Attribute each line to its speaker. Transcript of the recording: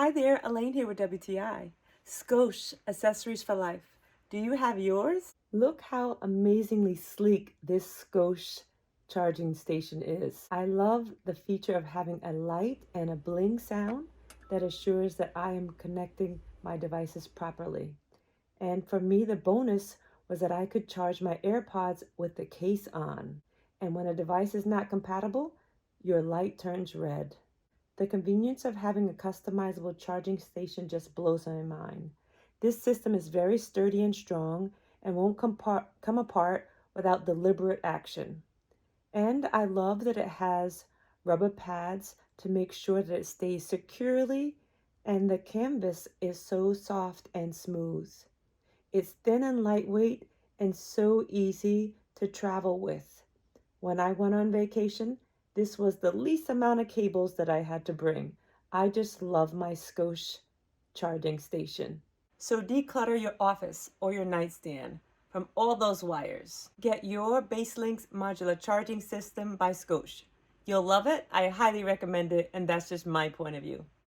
Speaker 1: Hi there, Elaine here with WTI. Scosche, accessories for life. Do you have yours? Look how amazingly sleek this Scosche charging station is. I love the feature of having a light and a bling sound that assures that I am connecting my devices properly. And for me, the bonus was that I could charge my AirPods with the case on. And when a device is not compatible, your light turns red. The convenience of having a customizable charging station just blows my mind. This system is very sturdy and strong and won't come apart without deliberate action. And I love that it has rubber pads to make sure that it stays securely, and the canvas is so soft and smooth. It's thin and lightweight and so easy to travel with. When I went on vacation, this was the least amount of cables that I had to bring. I just love my Scosche charging station. So declutter your office or your nightstand from all those wires. Get your BaseLynx modular charging system by Scosche. You'll love it. I highly recommend it, and that's just my point of view.